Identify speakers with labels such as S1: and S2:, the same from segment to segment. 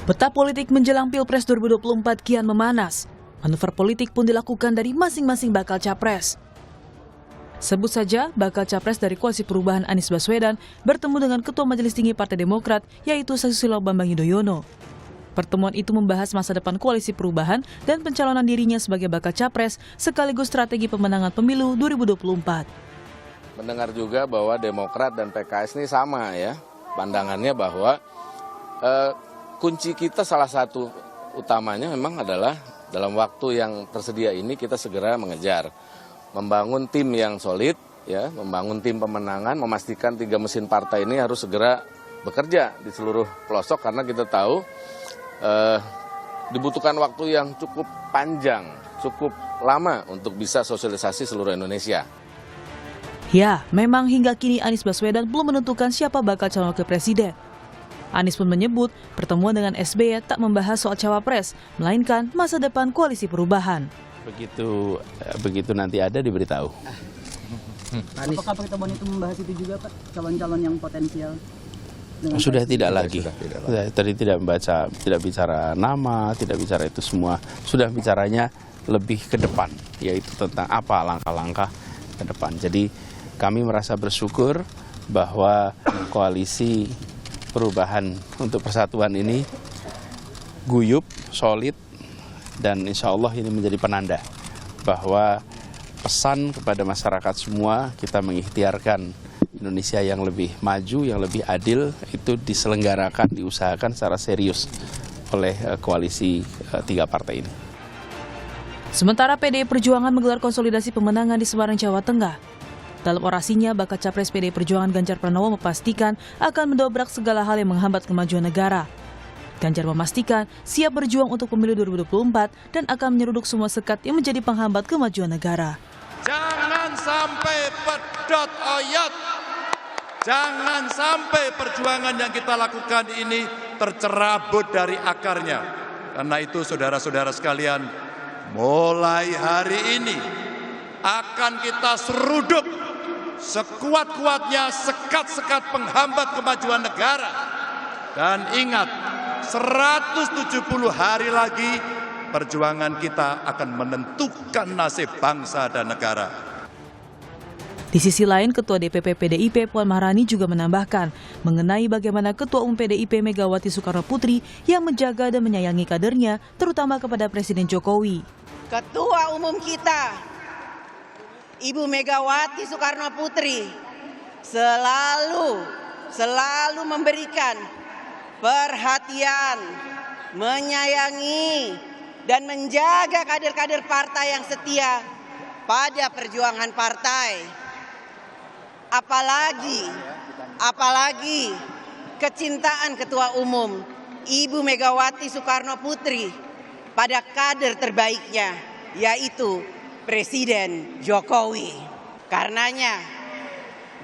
S1: Peta politik menjelang Pilpres 2024 kian memanas. Manuver politik pun dilakukan dari masing-masing bakal capres. Sebut saja, bakal capres dari Koalisi Perubahan Anies Baswedan bertemu dengan Ketua Majelis Tinggi Partai Demokrat, yaitu Susilo Bambang Yudhoyono. Pertemuan itu membahas masa depan Koalisi Perubahan dan pencalonan dirinya sebagai bakal capres sekaligus strategi pemenangan pemilu 2024.
S2: Mendengar juga bahwa Demokrat dan PKS ini sama ya, pandangannya bahwa kunci kita salah satu utamanya memang adalah dalam waktu yang tersedia ini kita segera mengejar, membangun tim yang solid, ya, membangun tim pemenangan, memastikan 3 mesin partai ini harus segera bekerja di seluruh pelosok karena kita tahu dibutuhkan waktu yang cukup panjang, cukup lama untuk bisa sosialisasi seluruh Indonesia.
S1: Ya, memang hingga kini Anies Baswedan belum menentukan siapa bakal calon wakil presiden. Anies pun menyebut pertemuan dengan SBY tak membahas soal cawapres, melainkan masa depan Koalisi Perubahan.
S3: Begitu nanti ada diberitahu.
S4: Apakah pertemuan itu membahas itu juga, Pak? Calon-calon yang potensial?
S3: Sudah tidak lagi. Tadi tidak bicara nama, tidak bicara itu semua. Sudah bicaranya lebih ke depan, yaitu tentang apa langkah-langkah ke depan. Jadi kami merasa bersyukur bahwa Koalisi Perubahan untuk Persatuan ini guyup, solid, dan insya Allah ini menjadi penanda bahwa pesan kepada masyarakat semua kita mengikhtiarkan Indonesia yang lebih maju, yang lebih adil, itu diselenggarakan, diusahakan secara serius oleh koalisi 3 partai ini.
S1: Sementara PDI Perjuangan menggelar konsolidasi pemenangan di Semarang, Jawa Tengah. Dalam orasinya, bakal capres PDI Perjuangan Ganjar Pranowo memastikan akan mendobrak segala hal yang menghambat kemajuan negara. Ganjar memastikan siap berjuang untuk pemilu 2024 dan akan menyeruduk semua sekat yang menjadi penghambat kemajuan negara.
S5: Jangan sampai pedot oyot, jangan sampai perjuangan yang kita lakukan ini tercerabut dari akarnya. Karena itu saudara-saudara sekalian, mulai hari ini akan kita seruduk sekuat-kuatnya sekat-sekat penghambat kemajuan negara. Dan ingat, 170 hari lagi perjuangan kita akan menentukan nasib bangsa dan negara.
S1: Di sisi lain, Ketua DPP PDIP Puan Maharani juga menambahkan mengenai bagaimana Ketua Umum PDIP Megawati Soekarnoputri yang menjaga dan menyayangi kadernya, terutama kepada Presiden Jokowi.
S6: Ketua Umum kita, Ibu Megawati Soekarnoputri, selalu memberikan perhatian, menyayangi, dan menjaga kader-kader partai yang setia pada perjuangan partai. Apalagi kecintaan Ketua Umum Ibu Megawati Soekarnoputri pada kader terbaiknya, yaitu Presiden Jokowi. Karenanya,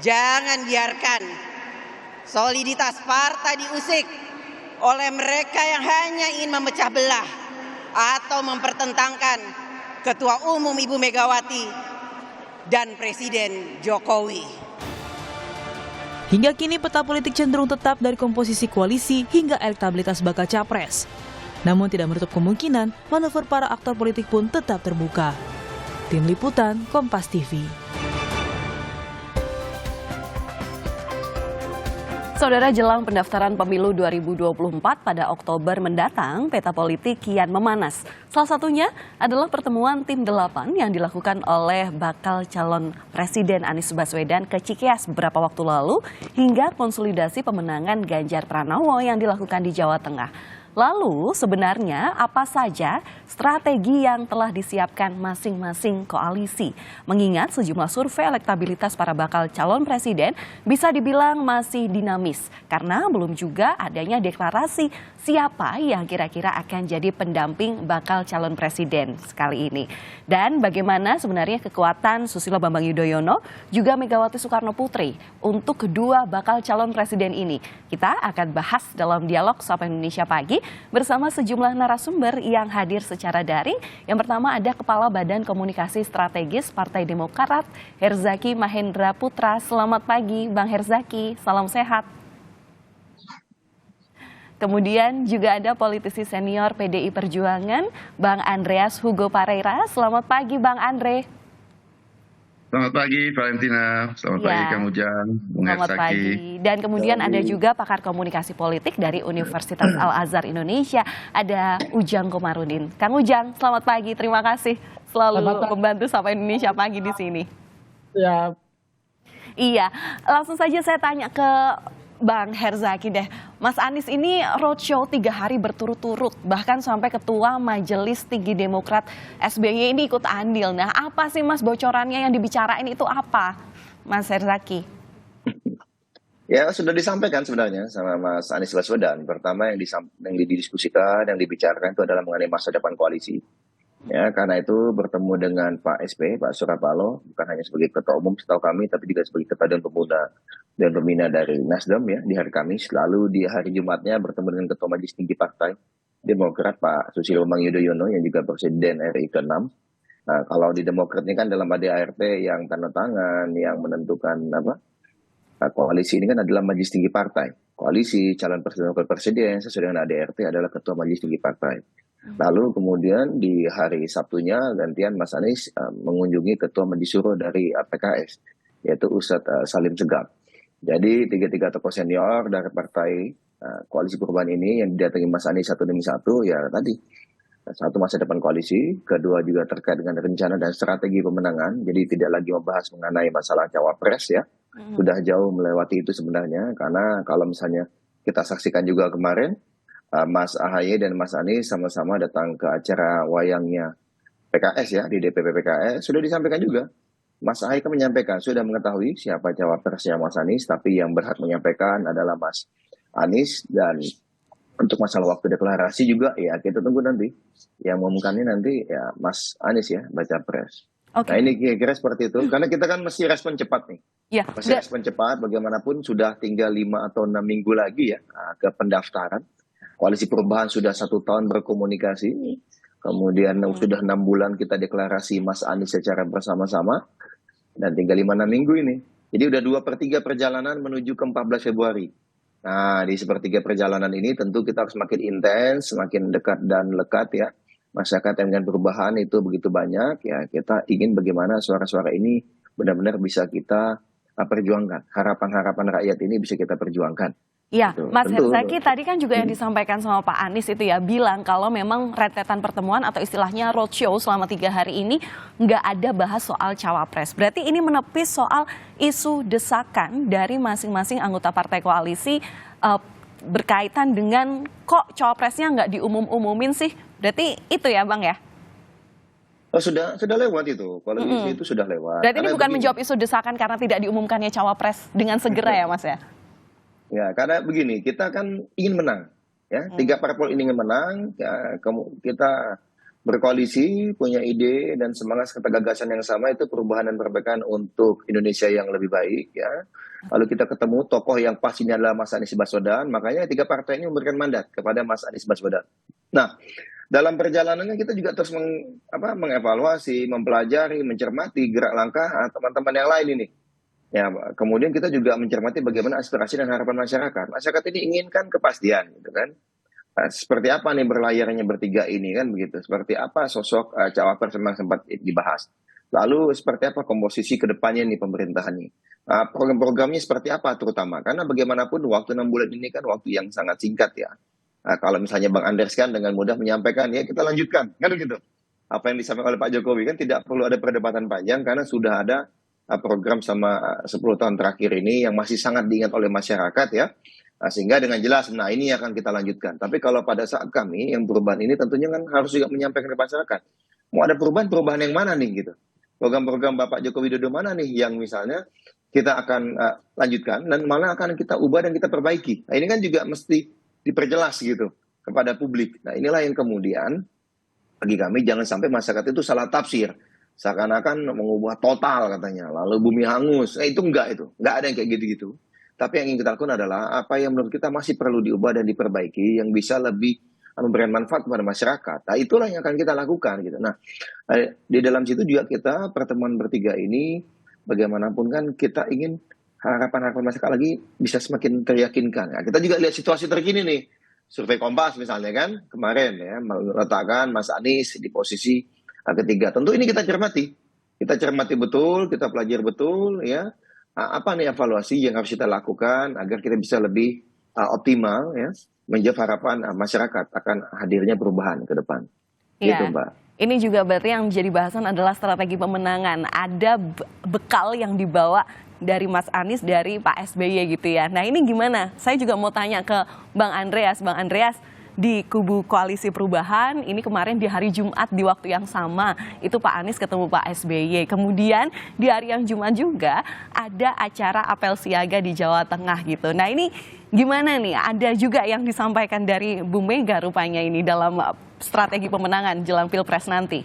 S6: jangan biarkan soliditas partai diusik oleh mereka yang hanya ingin memecah belah atau mempertentangkan Ketua Umum Ibu Megawati dan Presiden Jokowi.
S1: Hingga kini peta politik cenderung tetap dari komposisi koalisi hingga elektabilitas bakal capres. Namun tidak menutup kemungkinan manuver para aktor politik pun tetap terbuka. Tim Liputan, Kompas TV.
S7: Saudara, jelang pendaftaran pemilu 2024 pada Oktober mendatang, peta politik kian memanas. Salah satunya adalah pertemuan tim 8 yang dilakukan oleh bakal calon Presiden Anies Baswedan ke Cikeas beberapa waktu lalu, hingga konsolidasi pemenangan Ganjar Pranowo yang dilakukan di Jawa Tengah. Lalu sebenarnya apa saja strategi yang telah disiapkan masing-masing koalisi? Mengingat sejumlah survei elektabilitas para bakal calon presiden bisa dibilang masih dinamis karena belum juga adanya deklarasi siapa yang kira-kira akan jadi pendamping bakal calon presiden sekali ini. Dan bagaimana sebenarnya kekuatan Susilo Bambang Yudhoyono juga Megawati Soekarnoputri untuk kedua bakal calon presiden ini. Kita akan bahas dalam dialog Sapa Indonesia Pagi bersama sejumlah narasumber yang hadir secara daring. Yang pertama ada Kepala Badan Komunikasi Strategis Partai Demokrat, Herzaki Mahendra Putra. Selamat pagi Bang Herzaki, salam sehat. Kemudian juga ada politisi senior PDI Perjuangan, Bang Andreas Hugo Pareira. Selamat pagi Bang Andre.
S8: Selamat pagi Valentina, selamat pagi Kang Ujang, Bung
S7: Selamat
S8: Hersaki.
S7: pagi. Dan kemudian ada juga pakar komunikasi politik dari Universitas Al-Azhar Indonesia, ada Ujang Komarudin. Kang Ujang, selamat pagi, terima kasih selalu membantu Sapa Indonesia Pagi di sini.
S9: Ya.
S7: Iya, langsung saja saya tanya ke Bang Hersaki deh. Mas Anies ini roadshow 3 hari berturut-turut, bahkan sampai Ketua Majelis Tinggi Demokrat SBY ini ikut andil. Nah, apa sih Mas bocorannya yang dibicarain itu apa, Mas Hersaki?
S10: Ya, sudah disampaikan sebenarnya sama Mas Anies Baswedan. Pertama yang didiskusikan, yang dibicarakan itu adalah mengenai masa depan koalisi. Ya, karena itu bertemu dengan Pak SP, Pak Surya Paloh, bukan hanya sebagai Ketua Umum setahu kami, tapi juga sebagai Ketua dan Pembina dari Nasdem ya di hari Kamis. Lalu di hari Jumatnya bertemu dengan Ketua Majelis Tinggi Partai Demokrat Pak Susilo Bambang Yudhoyono yang juga Presiden RI ke-6. Nah, kalau di Demokrat ini kan dalam ADART yang tanda tangan, yang menentukan koalisi ini kan adalah Majelis Tinggi Partai. Koalisi calon presiden wakil presiden sesuai dengan ADART adalah Ketua Majelis Tinggi Partai. Lalu kemudian di hari Sabtunya gantian Mas Anies mengunjungi Ketua Majelis Syuro dari PKS, yaitu Ustadz Salim Segaf. Jadi tiga tokoh senior dari partai koalisi perubahan ini yang didatangi Mas Anies satu demi satu, ya tadi. Satu, masa depan koalisi, kedua juga terkait dengan rencana dan strategi pemenangan, jadi tidak lagi membahas mengenai masalah cawapres ya. Sudah jauh melewati itu sebenarnya, karena kalau misalnya kita saksikan juga kemarin, Mas AHY dan Mas Anies sama-sama datang ke acara wayangnya PKS ya, di DPP PKS, sudah disampaikan juga. Mas AHY kan menyampaikan, sudah mengetahui siapa cawapresnya Mas Anies, tapi yang berhak menyampaikan adalah Mas Anies, dan untuk masalah waktu deklarasi juga ya kita tunggu nanti. Yang mengumumkannya nanti ya Mas Anies ya, baca pres. Nah ini kira-kira seperti itu, karena kita kan mesti respon cepat nih.
S7: Ya,
S10: mesti respon cepat, bagaimanapun sudah tinggal 5 atau 6 minggu lagi ya ke pendaftaran. Koalisi Perubahan sudah 1 tahun berkomunikasi, kemudian sudah 6 bulan kita deklarasi Mas Anies secara bersama-sama, dan tinggal 5-6 minggu ini. Jadi udah 2/3 perjalanan menuju ke 14 Februari. Nah, di sepertiga perjalanan ini tentu kita harus semakin intens, semakin dekat dan lekat ya. Masyarakat yang dengan perubahan itu begitu banyak, ya kita ingin bagaimana suara-suara ini benar-benar bisa kita perjuangkan. Harapan-harapan rakyat ini bisa kita perjuangkan.
S7: Iya, Mas
S10: Tentu.
S7: Hersaki tadi kan juga yang disampaikan sama Pak Anies itu ya, bilang kalau memang rentetan pertemuan atau istilahnya roadshow selama 3 hari ini nggak ada bahas soal cawapres. Berarti ini menepis soal isu desakan dari masing-masing anggota partai koalisi berkaitan dengan kok cawapresnya nggak diumum-umumin sih. Berarti itu ya Bang ya?
S10: Oh, sudah lewat itu. Kalau isu itu sudah lewat.
S7: Berarti ini bukan menjawab isu desakan karena tidak diumumkannya cawapres dengan segera ya Mas ya?
S10: Ya, karena begini, kita kan ingin menang. Ya, 3 parpol ini ingin menang. Ya, kita berkoalisi, punya ide dan semangat serta gagasan yang sama, itu perubahan dan perbaikan untuk Indonesia yang lebih baik. Ya, lalu kita ketemu tokoh yang pastinya adalah Mas Anies Baswedan. Makanya 3 partai ini memberikan mandat kepada Mas Anies Baswedan. Nah, dalam perjalanannya kita juga terus mengevaluasi, mempelajari, mencermati gerak langkah teman-teman yang lain ini. Ya, kemudian kita juga mencermati bagaimana aspirasi dan harapan masyarakat. Masyarakat ini inginkan kepastian, gitu kan? Nah, seperti apa nih berlayarnya bertiga ini kan begitu? Seperti apa sosok cawapres memang sempat dibahas? Lalu seperti apa komposisi kedepannya nih pemerintahan ini? Program-programnya seperti apa terutama? Karena bagaimanapun waktu 6 bulan ini kan waktu yang sangat singkat ya. Nah, kalau misalnya Bang Anders kan dengan mudah menyampaikan ya kita lanjutkan, kan begitu? Apa yang disampaikan oleh Pak Jokowi kan tidak perlu ada perdebatan panjang karena sudah ada program sama 10 tahun terakhir ini yang masih sangat diingat oleh masyarakat ya. Sehingga dengan jelas, nah ini akan kita lanjutkan. Tapi kalau pada saat kami yang perubahan ini tentunya kan harus juga menyampaikan ke masyarakat. Mau ada perubahan yang mana nih gitu. Program-program Bapak Joko Widodo mana nih yang misalnya kita akan lanjutkan dan malah akan kita ubah dan kita perbaiki. Nah ini kan juga mesti diperjelas gitu kepada publik. Nah inilah yang kemudian bagi kami jangan sampai masyarakat itu salah tafsir. Seakan-akan mengubah total katanya, lalu bumi hangus. Itu enggak ada yang kayak gitu-gitu. Tapi yang ingin kita lakukan adalah apa yang menurut kita masih perlu diubah dan diperbaiki yang bisa lebih memberikan manfaat kepada masyarakat. Nah itulah yang akan kita lakukan gitu. Nah di dalam situ juga kita pertemuan bertiga ini bagaimanapun kan kita ingin harapan masyarakat lagi bisa semakin teryakinkan. Nah, kita juga lihat situasi terkini nih. survei Kompas misalnya kan kemarin ya meletakkan Mas Anies di posisi ketiga. Tentu ini kita cermati betul, kita pelajari betul ya. Apa nih evaluasi yang harus kita lakukan agar kita bisa lebih optimal ya menjawab harapan masyarakat akan hadirnya perubahan ke depan. Gitu, Mbak.
S7: Ini juga berarti yang menjadi bahasan adalah strategi pemenangan. Ada bekal yang dibawa dari Mas Anies, dari Pak SBY gitu ya. Nah ini gimana? Saya juga mau tanya ke Bang Andreas. Bang Andreas, di kubu Koalisi Perubahan, ini kemarin di hari Jumat di waktu yang sama, itu Pak Anies ketemu Pak SBY. Kemudian di hari yang Jumat juga ada acara apel siaga di Jawa Tengah gitu. Nah ini gimana nih? Ada juga yang disampaikan dari Bu Mega rupanya ini dalam strategi pemenangan jelang Pilpres nanti.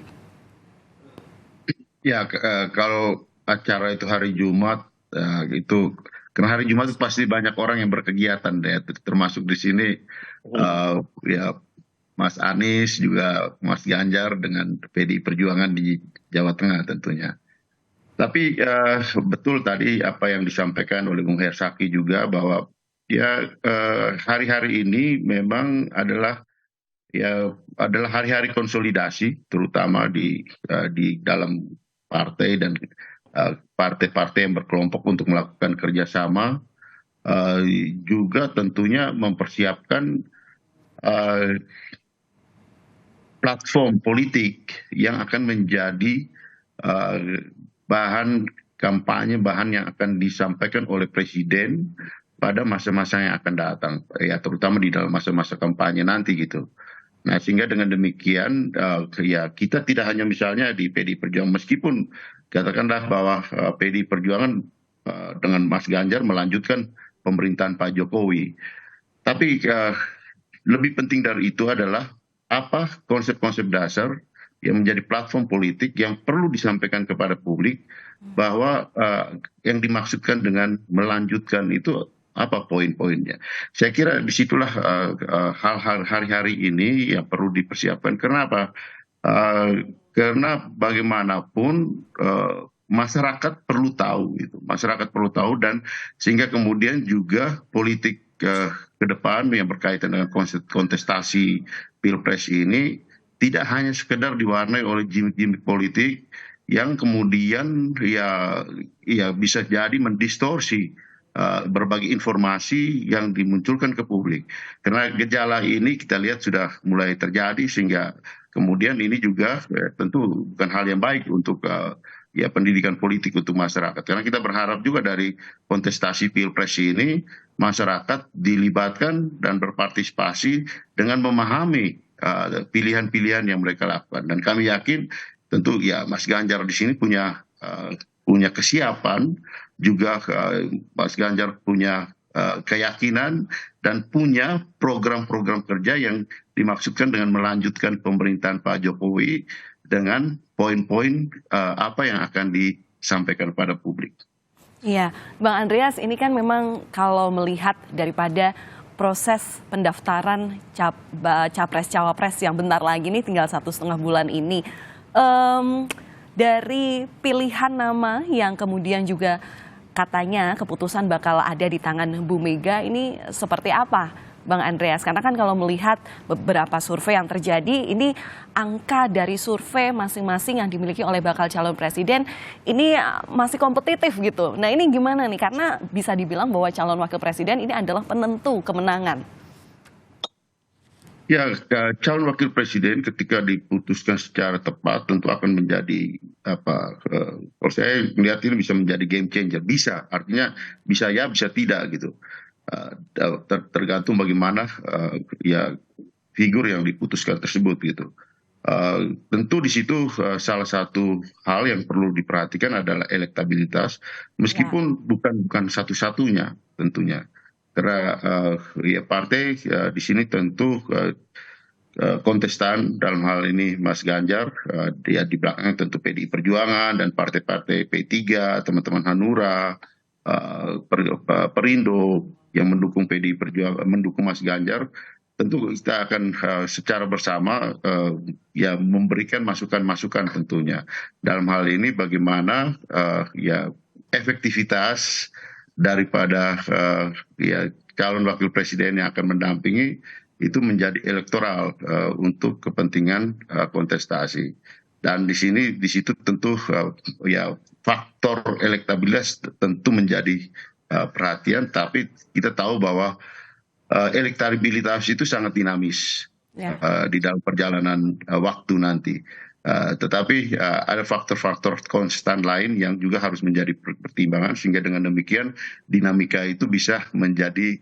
S8: Ya, kalau acara itu hari Jumat, itu karena hari Jumat itu pasti banyak orang yang berkegiatan deh, termasuk di sini ya Mas Anies juga Mas Ganjar dengan PDI Perjuangan di Jawa Tengah tentunya. Tapi betul tadi apa yang disampaikan oleh Bung Hersaki juga bahwa ya hari-hari ini memang adalah hari-hari konsolidasi, terutama di dalam partai dan partai-partai yang berkelompok untuk melakukan kerjasama, juga tentunya mempersiapkan platform politik yang akan menjadi bahan kampanye, bahan yang akan disampaikan oleh Presiden pada masa-masa yang akan datang, ya terutama di dalam masa-masa kampanye nanti gitu. Nah sehingga dengan demikian ya kita tidak hanya misalnya di PDI Perjuangan, meskipun katakanlah bahwa PDI Perjuangan dengan Mas Ganjar melanjutkan pemerintahan Pak Jokowi, tapi lebih penting dari itu adalah apa konsep-konsep dasar yang menjadi platform politik yang perlu disampaikan kepada publik, bahwa yang dimaksudkan dengan melanjutkan itu apa poin-poinnya. Saya kira disitulah hal-hal hari-hari ini yang perlu dipersiapkan. Kenapa? Karena bagaimanapun masyarakat perlu tahu, gitu. Masyarakat perlu tahu, dan sehingga kemudian juga politik ke depan yang berkaitan dengan kontestasi Pilpres ini tidak hanya sekedar diwarnai oleh gimmick-gimmick politik yang kemudian ya bisa jadi mendistorsi berbagai informasi yang dimunculkan ke publik. Karena gejala ini kita lihat sudah mulai terjadi, sehingga kemudian ini juga tentu bukan hal yang baik untuk pendidikan politik untuk masyarakat. Karena kita berharap juga dari kontestasi Pilpres ini masyarakat dilibatkan dan berpartisipasi dengan memahami pilihan-pilihan yang mereka lakukan. Dan kami yakin tentu ya Mas Ganjar di sini punya kesiapan, juga Mas Ganjar punya keyakinan dan punya program-program kerja yang dimaksudkan dengan melanjutkan pemerintahan Pak Jokowi dengan poin-poin apa yang akan disampaikan pada publik.
S7: Iya, Bang Andreas, ini kan memang kalau melihat daripada proses pendaftaran capres-cawapres yang bentar lagi nih, tinggal 1,5 bulan ini, dari pilihan nama yang kemudian juga katanya keputusan bakal ada di tangan Bu Mega, ini seperti apa Bang Andreas? Karena kan kalau melihat beberapa survei yang terjadi, ini angka dari survei masing-masing yang dimiliki oleh bakal calon presiden ini masih kompetitif gitu. Nah ini gimana nih? Karena bisa dibilang bahwa calon wakil presiden ini adalah penentu kemenangan.
S8: Ya, calon wakil presiden ketika diputuskan secara tepat tentu akan menjadi kalau saya melihat ini bisa menjadi game changer. Bisa, artinya bisa ya, bisa tidak gitu. Tergantung bagaimana figur yang diputuskan tersebut gitu. Tentu di situ salah satu hal yang perlu diperhatikan adalah elektabilitas, meskipun bukan satu-satunya tentunya. Karena partai di sini tentu kontestan dalam hal ini Mas Ganjar, dia di belakangnya tentu PDI Perjuangan dan partai-partai P3, teman-teman Hanura, Perindo yang mendukung PDI Perjuangan, mendukung Mas Ganjar. Tentu kita akan secara bersama memberikan masukan-masukan tentunya. Dalam hal ini bagaimana efektivitas daripada calon wakil presiden yang akan mendampingi itu menjadi elektoral untuk kepentingan kontestasi. Dan di situ tentu ya faktor elektabilitas tentu menjadi perhatian, tapi kita tahu bahwa elektabilitas itu sangat dinamis di dalam perjalanan waktu nanti. Tetapi ada faktor-faktor konstan lain yang juga harus menjadi pertimbangan, sehingga dengan demikian dinamika itu bisa menjadi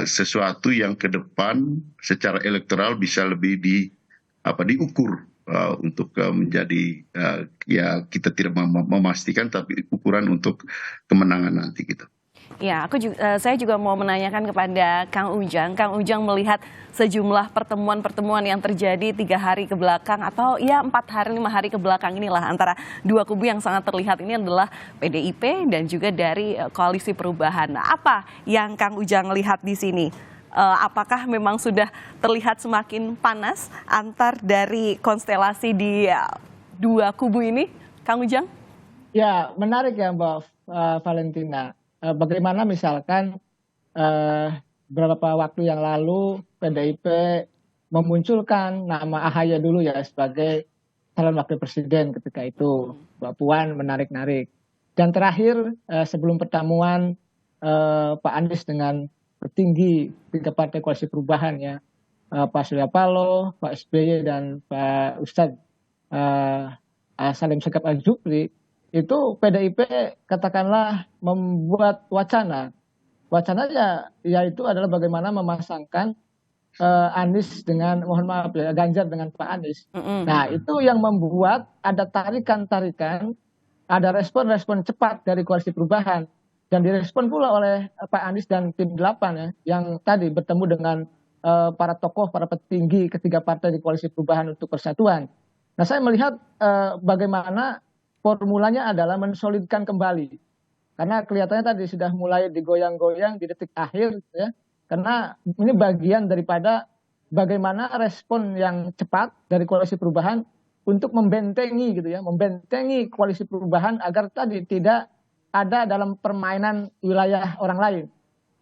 S8: sesuatu yang ke depan secara elektoral bisa lebih diukur untuk menjadi ya kita tidak memastikan, tapi ukuran untuk kemenangan nanti gitu.
S7: Ya, saya juga mau menanyakan kepada Kang Ujang. Kang Ujang melihat sejumlah pertemuan-pertemuan yang terjadi 3 hari ke belakang atau ya 4 hari 5 hari ke belakang inilah antara dua kubu yang sangat terlihat ini adalah PDIP dan juga dari Koalisi Perubahan. Apa yang Kang Ujang lihat di sini? Apakah memang sudah terlihat semakin panas antar dari konstelasi di dua kubu ini, Kang Ujang?
S9: Ya, menarik ya Mbak Valentina. Bagaimana misalkan beberapa waktu yang lalu PDIP memunculkan nama AHY dulu ya sebagai calon wakil presiden ketika itu. Mbak Puan menarik-narik. Dan terakhir sebelum pertemuan Pak Anies dengan petinggi 3 partai Koalisi Perubahan ya, Pak Surya Paloh, Pak SBY dan Pak Ustadz Salim Segaf Al-Jufri, itu PDIP katakanlah membuat wacananya yaitu adalah bagaimana memasangkan Anies dengan, mohon maaf ya, Ganjar dengan Pak Anies. Nah itu yang membuat ada tarikan-tarikan, ada respon-respon cepat dari Koalisi Perubahan, dan direspon pula oleh Pak Anies dan tim 8 ya, yang tadi bertemu dengan para tokoh, para petinggi ketiga partai di Koalisi Perubahan untuk Persatuan. Nah saya melihat bagaimana formulanya adalah mensolidkan kembali. Karena kelihatannya tadi sudah mulai digoyang-goyang di detik akhir ya. Karena ini bagian daripada bagaimana respon yang cepat dari Koalisi Perubahan untuk membentengi gitu ya, membentengi Koalisi Perubahan agar tadi tidak ada dalam permainan wilayah orang lain.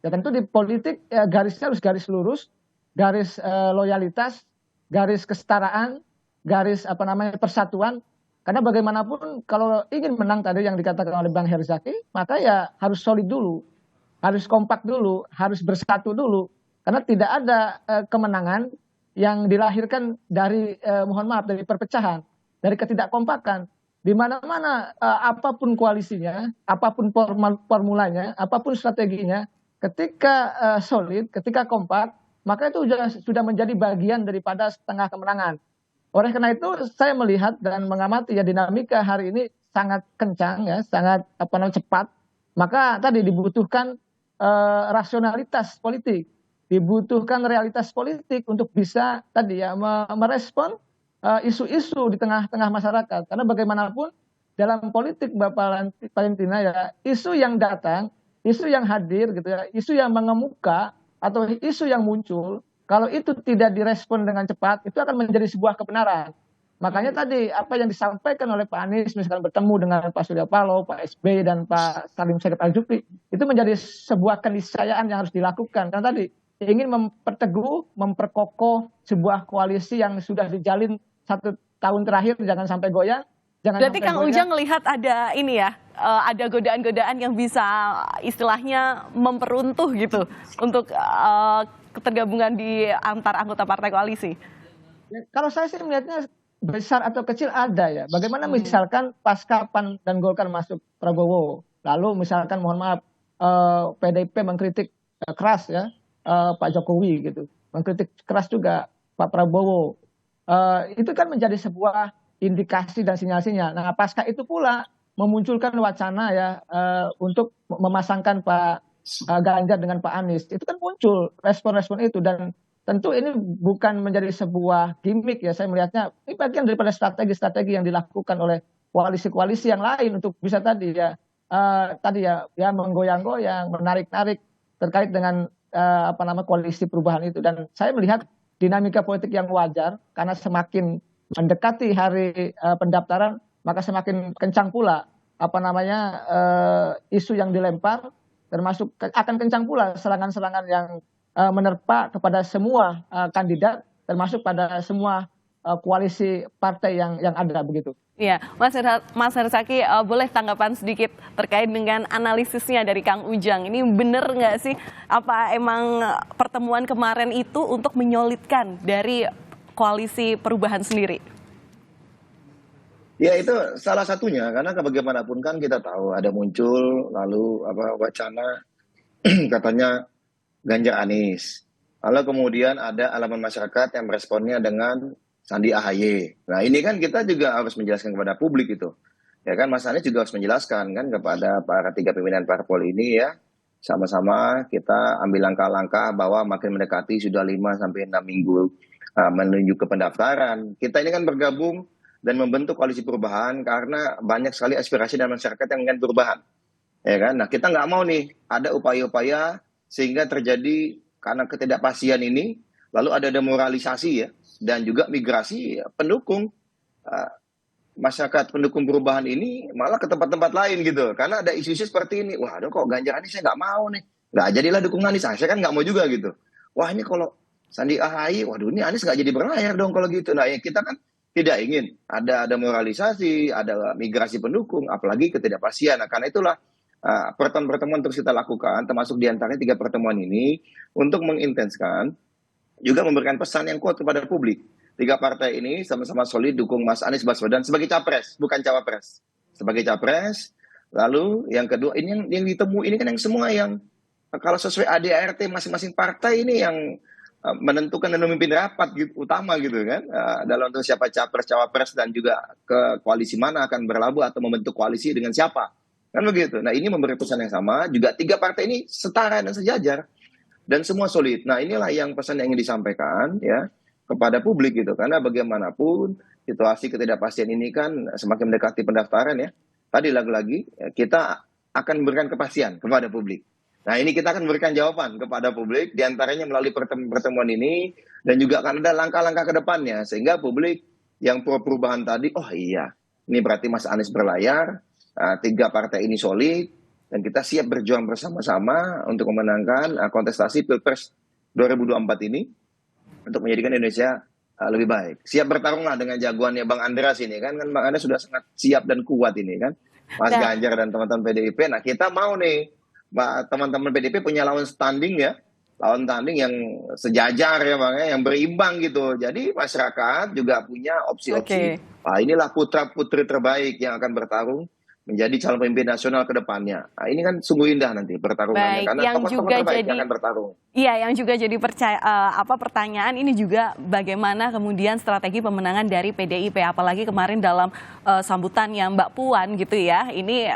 S9: Ya tentu di politik ya, garisnya harus garis lurus, garis loyalitas, garis kesetaraan, garis persatuan. Karena bagaimanapun kalau ingin menang tadi yang dikatakan oleh Bang Herzaki, maka ya harus solid dulu, harus kompak dulu, harus bersatu dulu. Karena tidak ada kemenangan yang dilahirkan dari, mohon maaf, dari perpecahan, dari ketidakkompakan. Di mana-mana apapun koalisinya, apapun formulanya, apapun strateginya, ketika solid, ketika kompak, maka itu sudah menjadi bagian daripada setengah kemenangan. Oleh karena itu saya melihat dan mengamati ya dinamika hari ini sangat kencang ya, sangat cepat. Maka tadi dibutuhkan rasionalitas politik, dibutuhkan realitas politik untuk bisa tadi ya merespon isu-isu di tengah-tengah masyarakat. Karena bagaimanapun dalam politik Mbak Valentina ya, isu yang datang, isu yang hadir gitu ya, isu yang mengemuka atau isu yang muncul, kalau itu tidak direspon dengan cepat, itu akan menjadi sebuah kebenaran. Makanya tadi apa yang disampaikan oleh Pak Anies, misalkan bertemu dengan Pak Surya Paloh, Pak SBY dan Pak Salim Segaf Al-Jufri, itu menjadi sebuah keniscayaan yang harus dilakukan. Karena tadi ingin memperteguh, memperkokoh sebuah koalisi yang sudah dijalin 1 tahun terakhir, jangan sampai goyang.
S7: Berarti Kang Ujang melihat ada ini ya, ada godaan-godaan yang bisa istilahnya memperuntuh gitu untuk ketergabungan di antar anggota partai koalisi.
S9: Ya, kalau saya sih melihatnya besar atau kecil ada ya. Bagaimana misalkan pasca PAN dan Golkar masuk Prabowo, lalu misalkan mohon maaf PDIP mengkritik keras ya Pak Jokowi gitu, mengkritik keras juga Pak Prabowo. Itu kan menjadi sebuah indikasi dan sinyal-sinyal. Nah pasca itu pula memunculkan wacana ya untuk memasangkan Pak Ganjar dengan Pak Anies. Itu kan muncul respon-respon itu, dan tentu ini bukan menjadi sebuah gimmick ya, saya melihatnya ini bagian daripada strategi-strategi yang dilakukan oleh koalisi-koalisi yang lain untuk bisa tadi ya menggoyang-goyang, menarik-narik terkait dengan koalisi perubahan itu. Dan saya melihat dinamika politik yang wajar, karena semakin mendekati hari pendaftaran maka semakin kencang pula isu yang dilempar, termasuk akan kencang pula serangan-serangan yang menerpa kepada semua kandidat, termasuk pada semua koalisi partai yang ada begitu.
S7: Iya, Mas Herzaki, boleh tanggapan sedikit terkait dengan analisisnya dari Kang Ujang. Ini benar nggak sih, apa emang pertemuan kemarin itu untuk menyolidkan dari koalisi perubahan sendiri?
S10: Ya itu salah satunya, karena bagaimanapun kan kita tahu ada muncul lalu wacana katanya Ganjar Anies. Lalu kemudian ada elemen masyarakat yang meresponnya dengan Sandi AHY. Nah ini kan kita juga harus menjelaskan kepada publik itu. Ya kan Mas Anies juga harus menjelaskan kan kepada para 3 pimpinan parpol ini ya. Sama-sama kita ambil langkah-langkah bahwa makin mendekati sudah 5 sampai 6 minggu menuju ke pendaftaran. Kita ini kan bergabung dan membentuk koalisi perubahan karena banyak sekali aspirasi dari masyarakat yang ingin perubahan. Ya kan? Nah kita nggak mau nih ada upaya-upaya sehingga terjadi karena ketidakpastian ini, lalu ada demoralisasi ya, dan juga migrasi pendukung masyarakat pendukung perubahan ini malah ke tempat-tempat lain gitu, karena ada isu-isu seperti ini. Wah, aduh kok Ganjar Anies saya nggak mau nih, nggak jadilah dukung Anies, saya kan nggak mau juga gitu. Wah ini kalau Sandi AHY, waduh ini Anies nggak jadi berlayar dong kalau gitu. Nah ya kita kan tidak ingin ada demoralisasi, ada migrasi pendukung, apalagi ketidakpastian. Nah karena itulah pertemuan-pertemuan terus kita lakukan, termasuk diantaranya 3 pertemuan ini untuk mengintenskan, juga memberikan pesan yang kuat kepada publik. 3 partai ini sama-sama solid dukung Mas Anies Baswedan sebagai capres, bukan cawapres. Sebagai capres. Lalu yang kedua ini yang ditemu ini kan yang semua yang kalau sesuai ADART masing-masing partai ini yang menentukan dan memimpin rapat gitu, utama gitu kan dalam untuk siapa capres, cawapres dan juga ke koalisi mana akan berlabuh atau membentuk koalisi dengan siapa. Kan begitu. Nah ini memberi pesan yang sama, juga 3 partai ini setara dan sejajar dan semua solid. Nah inilah yang pesan yang ingin disampaikan ya kepada publik gitu, karena bagaimanapun situasi ketidakpastian ini kan semakin mendekati pendaftaran ya. Tadi lagi-lagi kita akan memberikan kepastian kepada publik. Nah ini kita akan memberikan jawaban kepada publik diantaranya melalui pertemuan ini dan juga akan ada langkah-langkah ke depannya sehingga publik yang pro perubahan tadi, oh iya ini berarti Mas Anies berlayar. 3 partai ini solid dan kita siap berjuang bersama-sama untuk memenangkan kontestasi Pilpres 2024 ini untuk menjadikan Indonesia lebih baik. Siap bertarung lah dengan jagoannya Bang Andreas ini kan Bang Andreas sudah sangat siap dan kuat ini kan. Mas Ganjar dan teman-teman PDIP. Nah kita mau nih teman-teman PDIP punya lawan tanding ya. Lawan tanding yang sejajar ya Bang ya, yang berimbang gitu. Jadi masyarakat juga punya opsi-opsi. Nah, inilah putra-putri terbaik yang akan bertarung menjadi calon pemimpin nasional ke depannya. Nah, ini kan sungguh indah nanti pertarungannya karena
S7: yang juga jadi
S10: akan bertarung.
S7: Iya, yang juga jadi pertanyaan ini juga bagaimana kemudian strategi pemenangan dari PDIP, apalagi kemarin dalam sambutannya Mbak Puan gitu ya. Ini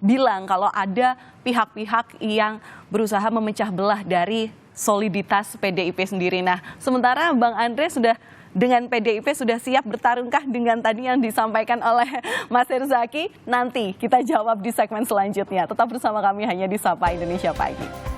S7: bilang kalau ada pihak-pihak yang berusaha memecah belah dari soliditas PDIP sendiri. Nah, sementara Bang Andre dengan PDIP sudah siap bertarungkah dengan tadi yang disampaikan oleh Mas Herzaki? Nanti kita jawab di segmen selanjutnya. Tetap bersama kami hanya di Sapa Indonesia Pagi.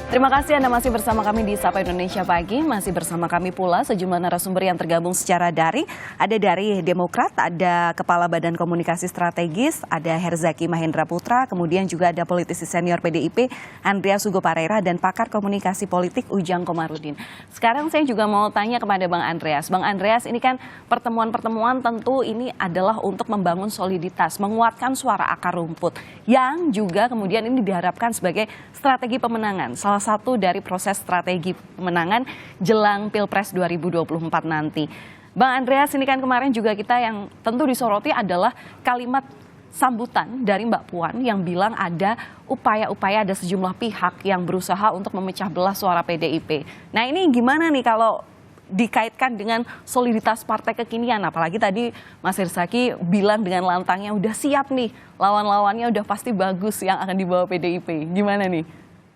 S7: Terima kasih Anda masih bersama kami di Sapa Indonesia Pagi. Masih bersama kami pula sejumlah narasumber yang tergabung secara daring. Ada dari Demokrat, ada Kepala Badan Komunikasi Strategis, ada Herzaki Mahendra Putra, kemudian juga ada politisi senior PDIP, Andreas Hugo Parera, dan pakar komunikasi politik Ujang Komarudin. Sekarang saya juga mau tanya kepada Bang Andreas. Bang Andreas, ini kan pertemuan-pertemuan tentu ini adalah untuk membangun soliditas, menguatkan suara akar rumput, yang juga kemudian ini diharapkan sebagai strategi pemenangan. Salah satu dari proses strategi pemenangan jelang Pilpres 2024 nanti. Bang Andreas, ini kan kemarin juga kita yang tentu disoroti adalah kalimat sambutan dari Mbak Puan yang bilang ada upaya-upaya, ada sejumlah pihak yang berusaha untuk memecah belah suara PDIP. Nah ini gimana nih kalau dikaitkan dengan soliditas partai kekinian, apalagi tadi Mas Herzaki bilang dengan lantangnya udah siap nih, lawan-lawannya udah pasti bagus yang akan dibawa PDIP. Gimana nih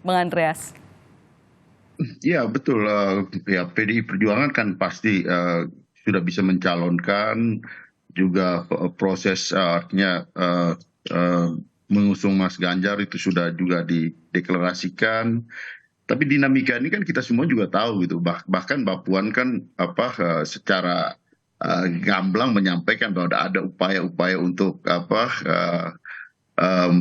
S7: Bang Andreas?
S8: Ya betul, ya PDI Perjuangan kan pasti sudah bisa mencalonkan juga proses artinya mengusung Mas Ganjar itu sudah juga dideklarasikan. Tapi dinamika ini kan kita semua juga tahu gitu. Bahkan Mbak Puan kan secara gamblang menyampaikan bahwa ada upaya-upaya untuk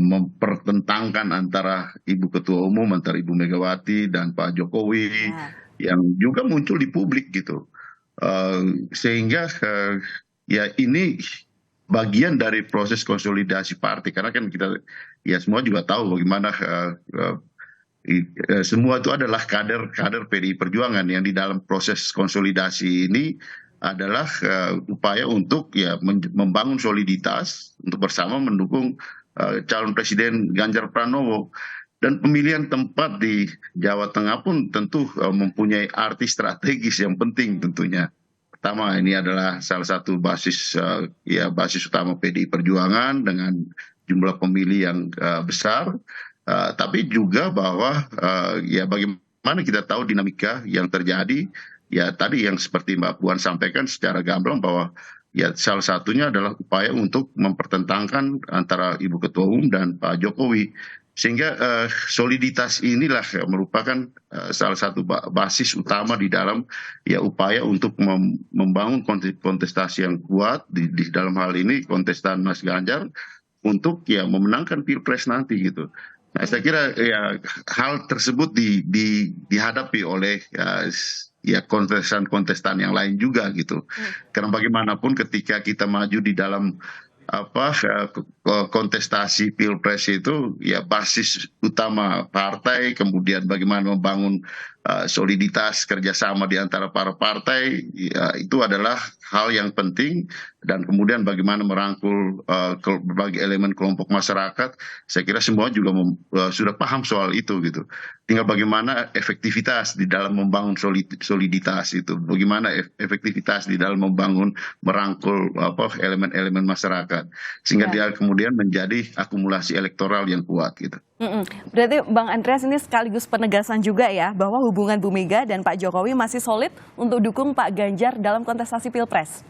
S8: mempertentangkan antara Ibu Ketua Umum, antara Ibu Megawati dan Pak Jokowi yang juga muncul di publik gitu. Sehingga ya ini bagian dari proses konsolidasi partai, karena kan kita ya semua juga tahu bagaimana semua itu adalah kader PDI Perjuangan yang di dalam proses konsolidasi ini adalah upaya untuk ya membangun soliditas untuk bersama mendukung calon presiden Ganjar Pranowo. Dan pemilihan tempat di Jawa Tengah pun tentu mempunyai arti strategis yang penting tentunya. Pertama, ini adalah salah satu basis utama PDI Perjuangan dengan jumlah pemilih yang besar, tapi juga bahwa ya bagaimana kita tahu dinamika yang terjadi, ya tadi yang seperti Mbak Puan sampaikan secara gamblang bahwa ya salah satunya adalah upaya untuk mempertentangkan antara Ibu Ketua Umum dan Pak Jokowi. Sehingga soliditas inilah merupakan salah satu basis utama di dalam ya upaya untuk membangun kontestasi yang kuat di dalam hal ini kontestan Mas Ganjar untuk ya memenangkan Pilpres nanti gitu. Nah, saya kira ya hal tersebut dihadapi oleh ya kontestan yang lain juga gitu. Karena bagaimanapun ketika kita maju di dalam kontestasi Pilpres itu ya basis utama partai, kemudian bagaimana membangun soliditas kerjasama di antara para partai, ya, itu adalah hal yang penting. Dan kemudian bagaimana merangkul berbagai elemen kelompok masyarakat, saya kira semua juga sudah paham soal itu gitu. Tinggal bagaimana efektivitas di dalam membangun soliditas itu, bagaimana efektivitas di dalam membangun merangkul elemen-elemen masyarakat, sehingga dia kemudian menjadi akumulasi elektoral yang kuat gitu.
S7: Berarti Bang Andreas ini sekaligus penegasan juga ya bahwa hubungan Bu Mega dan Pak Jokowi masih solid untuk dukung Pak Ganjar dalam kontestasi Pilpres.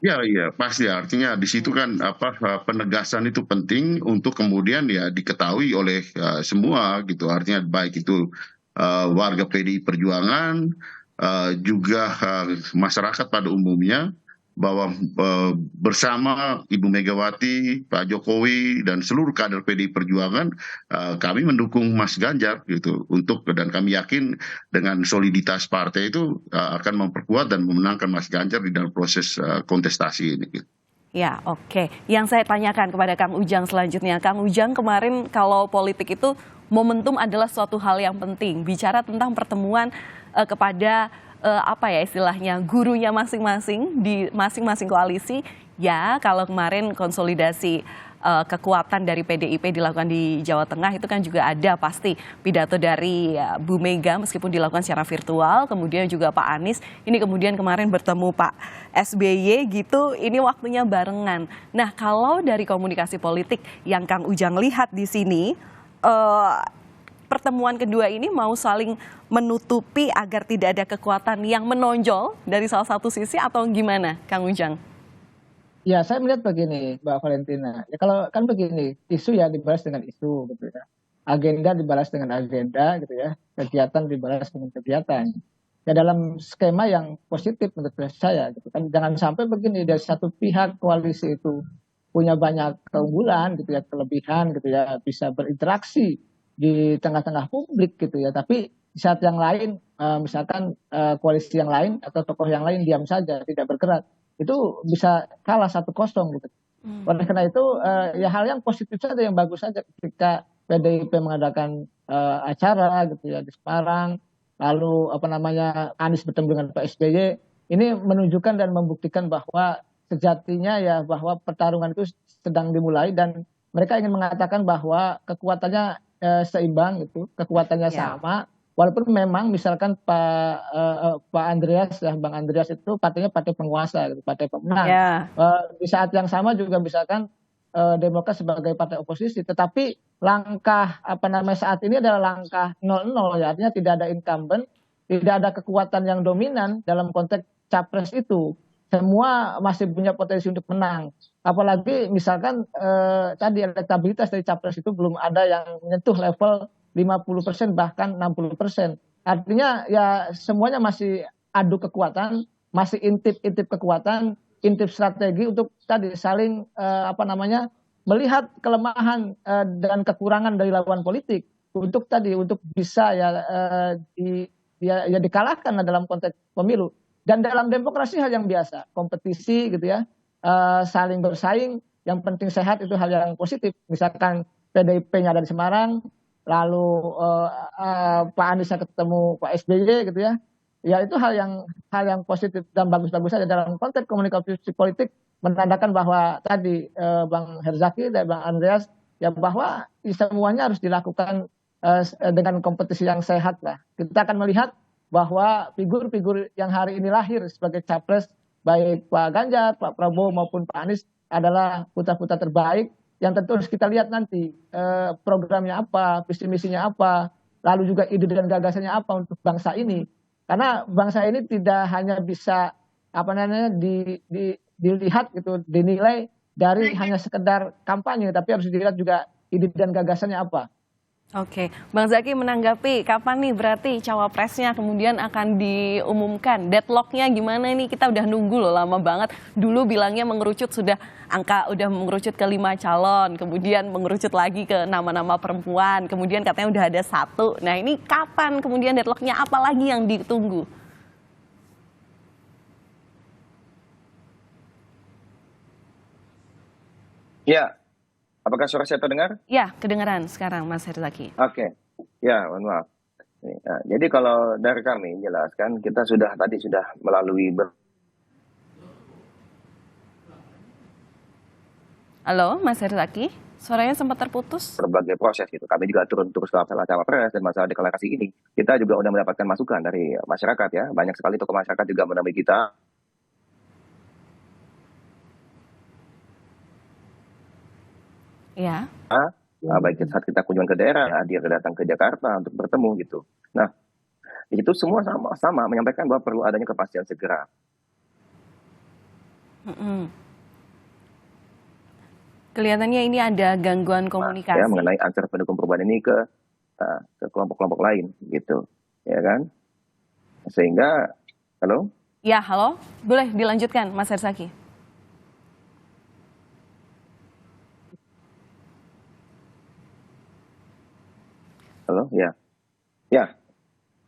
S8: Ya, iya, pasti. Artinya di situ kan penegasan itu penting untuk kemudian ya diketahui oleh semua gitu. Artinya baik itu warga PDI Perjuangan, juga masyarakat pada umumnya, bahwa bersama Ibu Megawati, Pak Jokowi dan seluruh kader PDI Perjuangan kami mendukung Mas Ganjar gitu dan kami yakin dengan soliditas partai itu akan memperkuat dan memenangkan Mas Ganjar di dalam proses kontestasi ini gitu.
S7: Ya, oke. Yang saya tanyakan kepada Kang Ujang selanjutnya, Kang Ujang, kemarin kalau politik itu momentum adalah suatu hal yang penting. Bicara tentang pertemuan kepada istilahnya gurunya masing-masing di masing-masing koalisi. Ya, kalau kemarin konsolidasi kekuatan dari PDIP dilakukan di Jawa Tengah itu kan juga ada pasti pidato dari Bu Mega meskipun dilakukan secara virtual, kemudian juga Pak Anies, ini kemudian kemarin bertemu Pak SBY gitu, ini waktunya barengan. Nah, kalau dari komunikasi politik yang Kang Ujang lihat di sini, pertemuan kedua ini mau saling menutupi agar tidak ada kekuatan yang menonjol dari salah satu sisi atau gimana, Kang Ujang?
S9: Ya, saya melihat begini, Mbak Valentina. Ya, kalau kan begini, isu ya dibalas dengan isu, gitu ya. Agenda dibalas dengan agenda, gitu ya. Kegiatan dibalas dengan kegiatan. Ya, dalam skema yang positif menurut saya, gitu kan. Jangan sampai begini, dari satu pihak koalisi itu punya banyak keunggulan, gitu ya, kelebihan, gitu ya, bisa berinteraksi di tengah-tengah publik gitu ya, tapi di saat yang lain misalkan koalisi yang lain atau tokoh yang lain diam saja tidak bergerak, itu bisa kalah 1-0 gitu. Oleh karena itu ya hal yang positif saja, yang bagus saja ketika PDIP mengadakan acara gitu ya di Semarang, lalu Anies bertemu dengan Pak SBY, ini menunjukkan dan membuktikan bahwa sejatinya ya bahwa pertarungan itu sedang dimulai dan mereka ingin mengatakan bahwa kekuatannya seimbang itu, kekuatannya sama, walaupun memang misalkan Pak Andreas ya, Bang Andreas itu partainya partai penguasa, gitu, partai pemenang. Di saat yang sama juga misalkan Demokrat sebagai partai oposisi, tetapi langkah saat ini adalah langkah 0-0 ya, artinya tidak ada incumbent, tidak ada kekuatan yang dominan dalam konteks capres itu. Semua masih punya potensi untuk menang. Apalagi misalkan tadi elektabilitas dari capres itu belum ada yang menyentuh level 50% bahkan 60%. Artinya ya semuanya masih adu kekuatan, masih intip kekuatan, intip strategi untuk tadi saling melihat kelemahan dan kekurangan dari lawan politik untuk bisa dikalahkan dalam konteks pemilu. Dan dalam demokrasi hal yang biasa, kompetisi gitu ya, saling bersaing, yang penting sehat itu hal yang positif. Misalkan PDIP-nya ada di Semarang, lalu Pak Anies ketemu Pak SBY gitu ya, ya itu hal yang positif dan bagus-bagus saja dalam konteks komunikasi politik, menandakan bahwa tadi Bang Herzaki dan Bang Andreas ya bahwa semuanya harus dilakukan dengan kompetisi yang sehat lah. Kita akan melihat bahwa figur-figur yang hari ini lahir sebagai capres, baik Pak Ganjar, Pak Prabowo maupun Pak Anies adalah putra-putra terbaik yang tentu harus kita lihat nanti programnya apa, visi misinya apa, lalu juga ide dan gagasannya apa untuk bangsa ini. Karena bangsa ini tidak hanya bisa dilihat gitu, dinilai dari hanya sekedar kampanye, tapi harus dilihat juga ide dan gagasannya apa.
S7: Oke, Bang Zaki menanggapi kapan nih berarti cawapresnya kemudian akan diumumkan? Deadlocknya gimana nih? Kita udah nunggu loh lama banget. Dulu bilangnya mengerucut udah mengerucut ke 5 calon, kemudian mengerucut lagi ke nama-nama perempuan, kemudian katanya udah ada 1. Nah ini kapan kemudian deadlocknya, apa lagi yang ditunggu?
S10: Ya. Apakah suara saya terdengar?
S7: Ya, kedengaran sekarang Mas Herzaki.
S10: Oke, ya mohon maaf. Nah, jadi kalau dari kami jelaskan, kita tadi sudah melalui
S7: Halo Mas Herzaki, suaranya sempat terputus.
S10: Berbagai proses gitu. Kami juga turun terus ke masalah cawapres dan masalah deklarasi ini. Kita juga sudah mendapatkan masukan dari masyarakat ya. Banyak sekali tokoh masyarakat juga menemui kita.
S7: Ya.
S10: Baik saat kita kunjungan ke daerah, dia datang ke Jakarta untuk bertemu gitu. Nah, itu semua sama menyampaikan bahwa perlu adanya kepastian segera.
S7: Kelihatannya ini ada gangguan komunikasi.
S10: Ya, mengenai ansar pendukung perubahan ini ke kelompok-kelompok lain gitu, ya kan? Sehingga, halo?
S7: Ya, halo. Boleh dilanjutkan, Mas Herzaki.
S10: Halo, ya.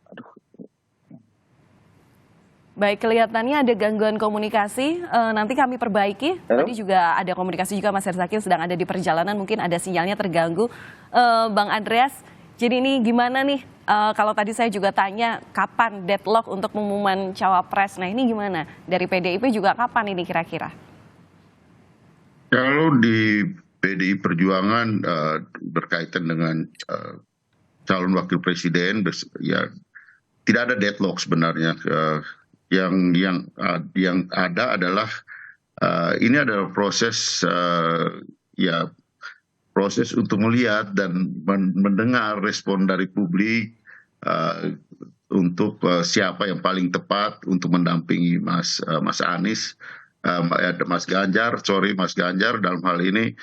S10: Aduh.
S7: Baik, kelihatannya ada gangguan komunikasi. Nanti kami perbaiki.
S10: Halo?
S7: Tadi juga ada komunikasi juga Mas Herzaki sedang ada di perjalanan, mungkin ada sinyalnya terganggu. Bang Andreas, jadi ini gimana nih? Kalau tadi saya juga tanya kapan deadlock untuk pengumuman cawapres. Nah ini gimana? Dari PDIP juga kapan ini kira-kira?
S8: Kalau di PDI Perjuangan berkaitan dengan calon wakil presiden, ya tidak ada deadlock sebenarnya. Yang ada adalah ini adalah proses proses untuk melihat dan mendengar respon dari publik untuk siapa yang paling tepat untuk mendampingi Mas Anies, Mas Ganjar dalam hal ini.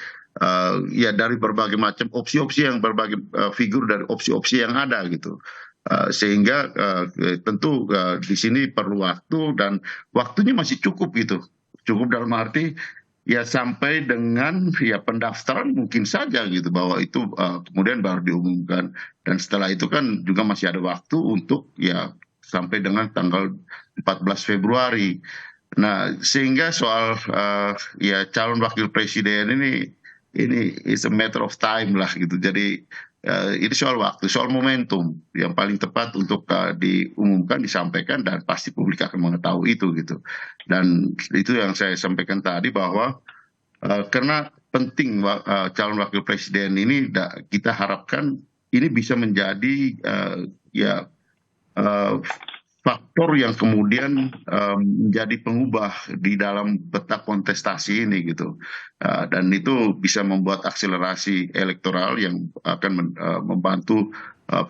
S8: Ya dari berbagai macam opsi-opsi yang berbagai figur dari opsi-opsi yang ada gitu, sehingga tentu di sini perlu waktu dan waktunya masih cukup gitu, cukup dalam arti ya sampai dengan ya pendaftaran mungkin saja gitu, bahwa itu kemudian baru diumumkan, dan setelah itu kan juga masih ada waktu untuk ya sampai dengan tanggal 14 Februari. Nah sehingga soal ya calon wakil presiden ini is a matter of time lah gitu. Jadi ini soal waktu, soal momentum yang paling tepat untuk diumumkan, disampaikan, dan pasti publik akan mengetahui itu gitu. Dan itu yang saya sampaikan tadi bahwa karena penting calon wakil presiden ini kita harapkan ini bisa menjadi faktor yang kemudian menjadi pengubah di dalam peta kontestasi ini gitu, dan itu bisa membuat akselerasi elektoral yang akan membantu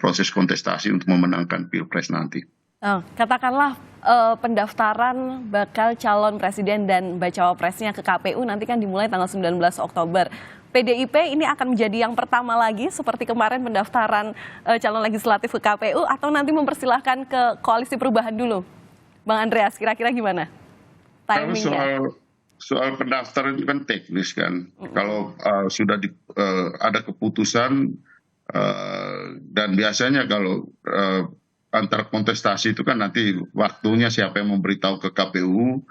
S8: proses kontestasi untuk memenangkan Pilpres nanti.
S7: Katakanlah pendaftaran bakal calon presiden dan bacawa presnya ke KPU nanti kan dimulai tanggal 19 Oktober. PDIP ini akan menjadi yang pertama lagi seperti kemarin pendaftaran calon legislatif ke KPU, atau nanti mempersilahkan ke Koalisi Perubahan dulu? Bang Andreas, kira-kira gimana timingnya?
S8: soal pendaftaran itu kan teknis kan. Kalau sudah ada keputusan dan biasanya kalau antar kontestasi itu kan nanti waktunya siapa yang memberitahu ke KPU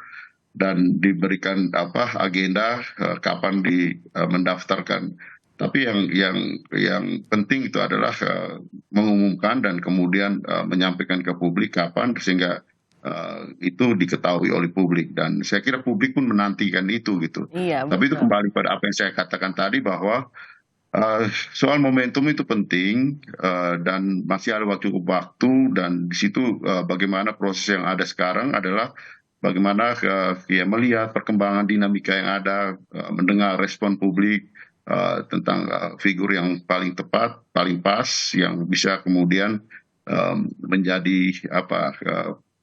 S8: dan diberikan agenda kapan mendaftarkan. Tapi yang penting itu adalah mengumumkan dan kemudian menyampaikan ke publik kapan sehingga itu diketahui oleh publik, dan saya kira publik pun menantikan itu gitu.
S7: Iya,
S8: Tapi itu
S7: betul.
S8: kembali pada apa yang saya katakan tadi bahwa soal momentum itu penting dan masih ada cukup waktu, dan di situ bagaimana proses yang ada sekarang adalah bagaimana melihat perkembangan dinamika yang ada, mendengar respon publik tentang figur yang paling tepat, paling pas, yang bisa kemudian menjadi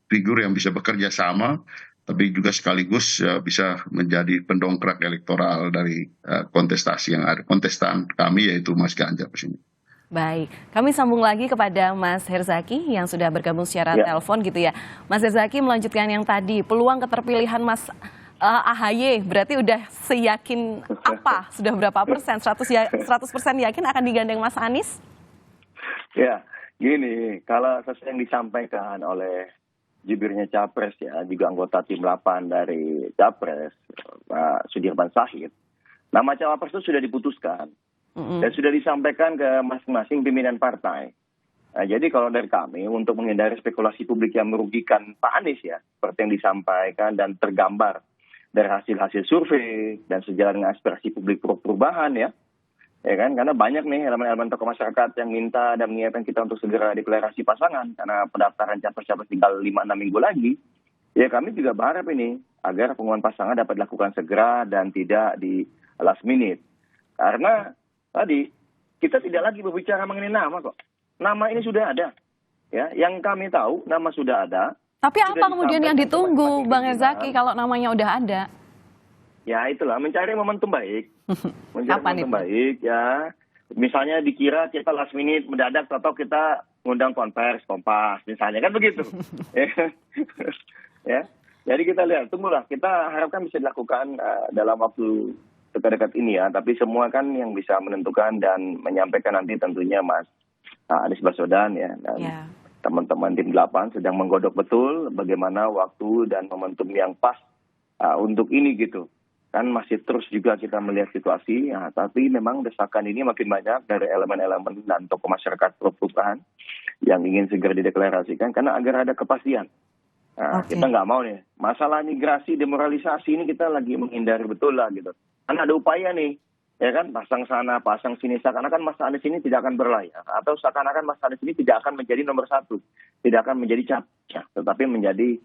S8: figur yang bisa bekerja sama, tapi juga sekaligus bisa menjadi pendongkrak elektoral dari kontestasi yang ada, kontestan kami yaitu Mas Ganjar di sini.
S7: Baik, kami sambung lagi kepada Mas Herzaki yang sudah bergabung secara telepon gitu ya. Mas Herzaki, melanjutkan yang tadi, peluang keterpilihan Mas AHY berarti udah seyakin apa? Sudah berapa persen? 100% yakin akan digandeng Mas Anies?
S11: Ya, gini, kalau sesuai yang disampaikan oleh jubirnya Capres ya, juga anggota tim 8 dari Capres, Pak Sudirman Said, nama Cawapres itu sudah diputuskan dan sudah disampaikan ke masing-masing pimpinan partai. Nah, jadi kalau dari kami, untuk menghindari spekulasi publik yang merugikan Pak Anies ya, seperti yang disampaikan dan tergambar dari hasil-hasil survei dan sejalan dengan aspirasi publik perubahan ya kan, karena banyak nih elemen-elemen tokoh masyarakat yang minta dan mengingatkan kita untuk segera deklarasi pasangan karena pendaftaran capres-capres tinggal 5-6 minggu lagi. Ya kami juga berharap ini agar pengumuman pasangan dapat dilakukan segera dan tidak di last minute. Karena tadi kita tidak lagi berbicara mengenai nama kok. Nama ini sudah ada. Ya, yang kami tahu nama sudah ada.
S7: Tapi apa kemudian yang ditunggu Bang Herzaki kalau namanya udah ada?
S11: Ya itulah, mencari momentum baik. Mencari momentum baik ya. Misalnya dikira kita last minute mendadak atau kita ngundang konvers, Kompas misalnya, kan begitu. Ya. Jadi kita lihat, tunggulah. Kita harapkan bisa dilakukan dalam waktu dekat-dekat ini ya. Tapi semua kan yang bisa menentukan dan menyampaikan nanti tentunya Mas Anies Baswedan ya. Dan teman-teman tim 8 sedang menggodok betul bagaimana waktu dan momentum yang pas untuk ini gitu. Kan masih terus juga kita melihat situasi, ya, tapi memang desakan ini makin banyak dari elemen-elemen dan tokoh masyarakat perubahan yang ingin segera dideklarasikan, karena agar ada kepastian. Nah, kita nggak mau nih, masalah migrasi, demoralisasi ini kita lagi menghindari betul lah gitu. Kan ada upaya nih, ya kan, pasang sana, pasang sini, seakan-akan Mas Anies ini tidak akan berlayar, atau seakan-akan Mas Anies ini tidak akan menjadi nomor 1, tidak akan menjadi capres, tetapi menjadi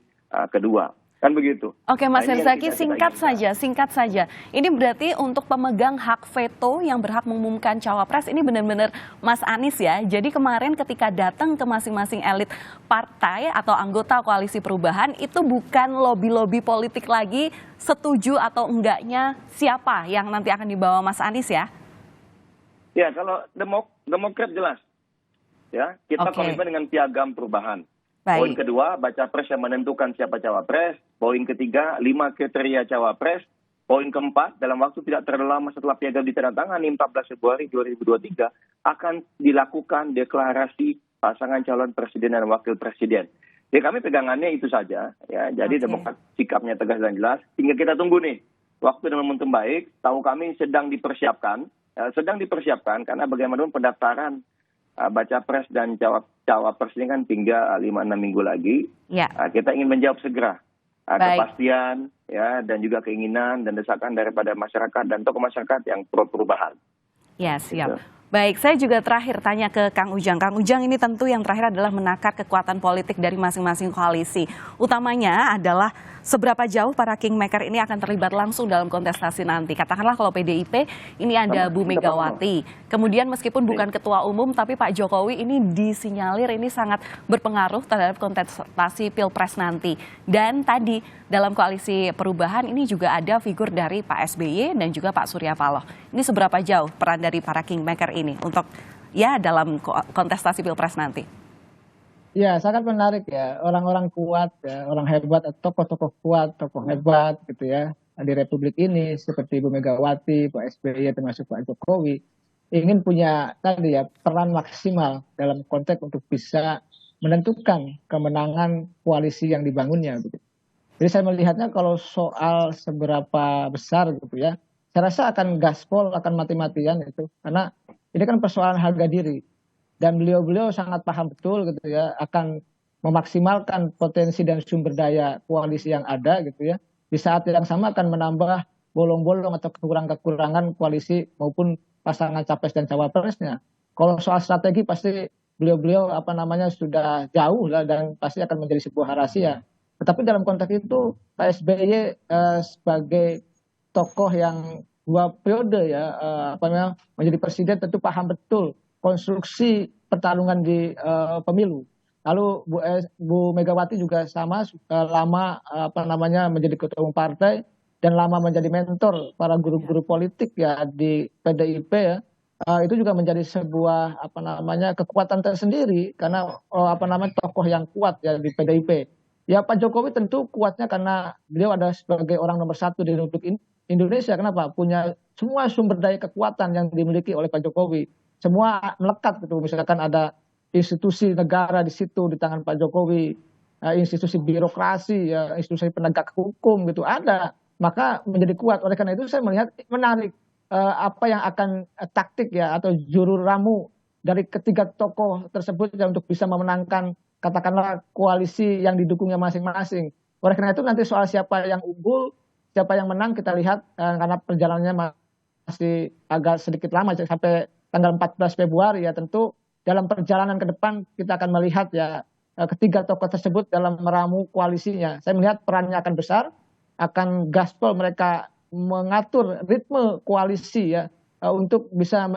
S11: kedua. Kan begitu. Oke Mas Herzaki, singkat saja. Ini berarti untuk pemegang hak veto yang berhak mengumumkan cawapres ini benar-benar Mas Anies ya. Jadi kemarin ketika datang ke masing-masing elit partai atau anggota koalisi perubahan itu bukan lobby-lobby politik lagi, setuju atau enggaknya siapa yang nanti akan dibawa Mas Anies ya? Ya, kalau Demokrat jelas. Ya, kita komitmen dengan piagam perubahan. Poin kedua, baca pres yang menentukan siapa cawapres. Poin ketiga, 5 kriteria cawapres. Poin keempat, dalam waktu tidak terlalu lama setelah piagam ditandatangani 14 Februari 2023 akan dilakukan deklarasi pasangan calon presiden dan wakil presiden. Ya kami pegangannya itu saja. Ya, jadi Demokrat sikapnya tegas dan jelas. Tinggal kita tunggu nih waktu dan momentum baik. Tahu kami sedang dipersiapkan karena bagaimanapun pendaftaran baca pres dan cawapres ini kan tinggal 5-6 minggu lagi. Ya. Kita ingin menjawab segera kepastian ya, dan juga keinginan dan desakan daripada masyarakat dan tokoh masyarakat yang pro perubahan. Ya, siap. Gitu. Baik, saya juga terakhir tanya ke Kang Ujang. Kang Ujang, ini tentu yang terakhir adalah menakar kekuatan politik dari masing-masing koalisi. Utamanya adalah seberapa jauh para kingmaker ini akan terlibat langsung dalam kontestasi nanti. Katakanlah kalau PDIP ini ada Bu Megawati. Kemudian meskipun bukan ketua umum, tapi Pak Jokowi ini disinyalir ini sangat berpengaruh terhadap kontestasi Pilpres nanti. Dan tadi dalam koalisi perubahan ini juga ada figur dari Pak SBY dan juga Pak Surya Paloh. Ini seberapa jauh peran dari para kingmaker ini untuk ya dalam kontestasi Pilpres nanti?
S9: Ya, sangat menarik ya. Orang-orang kuat, ya, orang hebat, tokoh-tokoh kuat, tokoh hebat gitu ya. di Republik ini seperti Ibu Megawati, Pak SBY termasuk Pak Jokowi ingin punya tadi ya peran maksimal dalam konteks untuk bisa menentukan kemenangan koalisi yang dibangunnya. Gitu. Jadi saya melihatnya kalau soal seberapa besar gitu ya, saya rasa akan gaspol, akan mati-matian itu, karena ini kan persoalan harga diri dan beliau-beliau sangat paham betul gitu ya, akan memaksimalkan potensi dan sumber daya koalisi yang ada gitu ya. Di saat yang sama akan menambah bolong-bolong atau kekurangan-kekurangan koalisi maupun pasangan capres dan cawapresnya. Kalau soal strategi pasti beliau-beliau sudah jauh lah dan pasti akan menjadi sebuah rahasia. Tetapi dalam konteks itu Pak SBY sebagai tokoh yang 2 periode ya menjadi presiden tentu paham betul konstruksi pertarungan di pemilu. Lalu Bu Megawati juga sama lama menjadi ketua umum partai dan lama menjadi mentor para guru-guru politik ya di PDIP ya. Itu juga menjadi sebuah kekuatan tersendiri karena tokoh yang kuat ya di PDIP. Ya Pak Jokowi tentu kuatnya karena beliau ada sebagai orang nomor 1 di Republik Indonesia. Kenapa? Punya semua sumber daya kekuatan yang dimiliki oleh Pak Jokowi. Semua melekat gitu. Misalkan ada institusi negara di situ di tangan Pak Jokowi, institusi birokrasi, ya, institusi penegak hukum gitu ada. Maka menjadi kuat. Oleh karena itu saya melihat menarik apa yang akan taktik ya atau juru ramu dari ketiga tokoh tersebut ya, untuk bisa memenangkan katakanlah koalisi yang didukungnya masing-masing. Oleh karena itu nanti soal siapa yang unggul, siapa yang menang kita lihat karena perjalanannya masih agak sedikit lama sampai tanggal 14 Februari ya, tentu dalam perjalanan ke depan kita akan melihat ya ketiga tokoh tersebut dalam meramu koalisinya. Saya melihat perannya akan besar, akan gaspol mereka mengatur ritme koalisi ya untuk bisa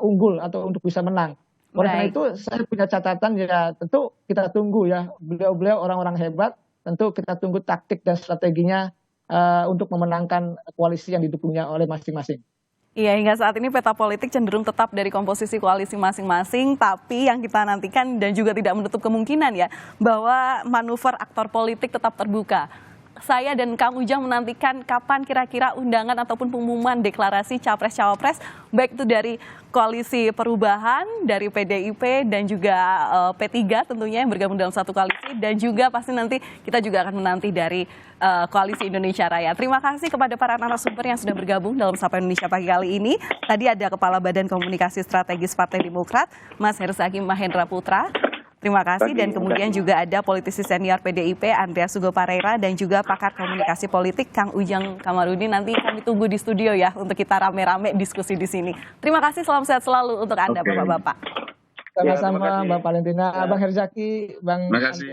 S9: unggul atau untuk bisa menang. Oleh karena itu saya punya catatan ya, tentu kita tunggu ya, beliau-beliau orang-orang hebat, tentu kita tunggu taktik dan strateginya untuk memenangkan koalisi yang didukungnya oleh masing-masing.
S7: Iya, hingga saat ini peta politik cenderung tetap dari komposisi koalisi masing-masing, tapi yang kita nantikan dan juga tidak menutup kemungkinan ya, bahwa manuver aktor politik tetap terbuka. Saya dan Kang Ujang menantikan kapan kira-kira undangan ataupun pengumuman deklarasi Capres-Cawapres, baik itu dari Koalisi Perubahan, dari PDIP, dan juga P3 tentunya yang bergabung dalam satu koalisi, dan juga pasti nanti kita juga akan menanti dari Koalisi Indonesia Raya. Terima kasih kepada para narasumber yang sudah bergabung dalam Sapa Indonesia pagi kali ini. Tadi ada Kepala Badan Komunikasi Strategis Partai Demokrat, Mas Herzaki Mahendra Putra. Terima kasih, dan kemudian juga ada politisi senior PDIP Andreas Hugo Pareira dan juga pakar komunikasi politik Kang Ujang Kamarudin. Nanti kami tunggu di studio ya untuk kita rame-rame diskusi di sini. Terima kasih, salam sehat selalu untuk Anda Bapak-bapak.
S9: Sama-sama Mbak Valentina, Bang Herzaki, Bang Andreas.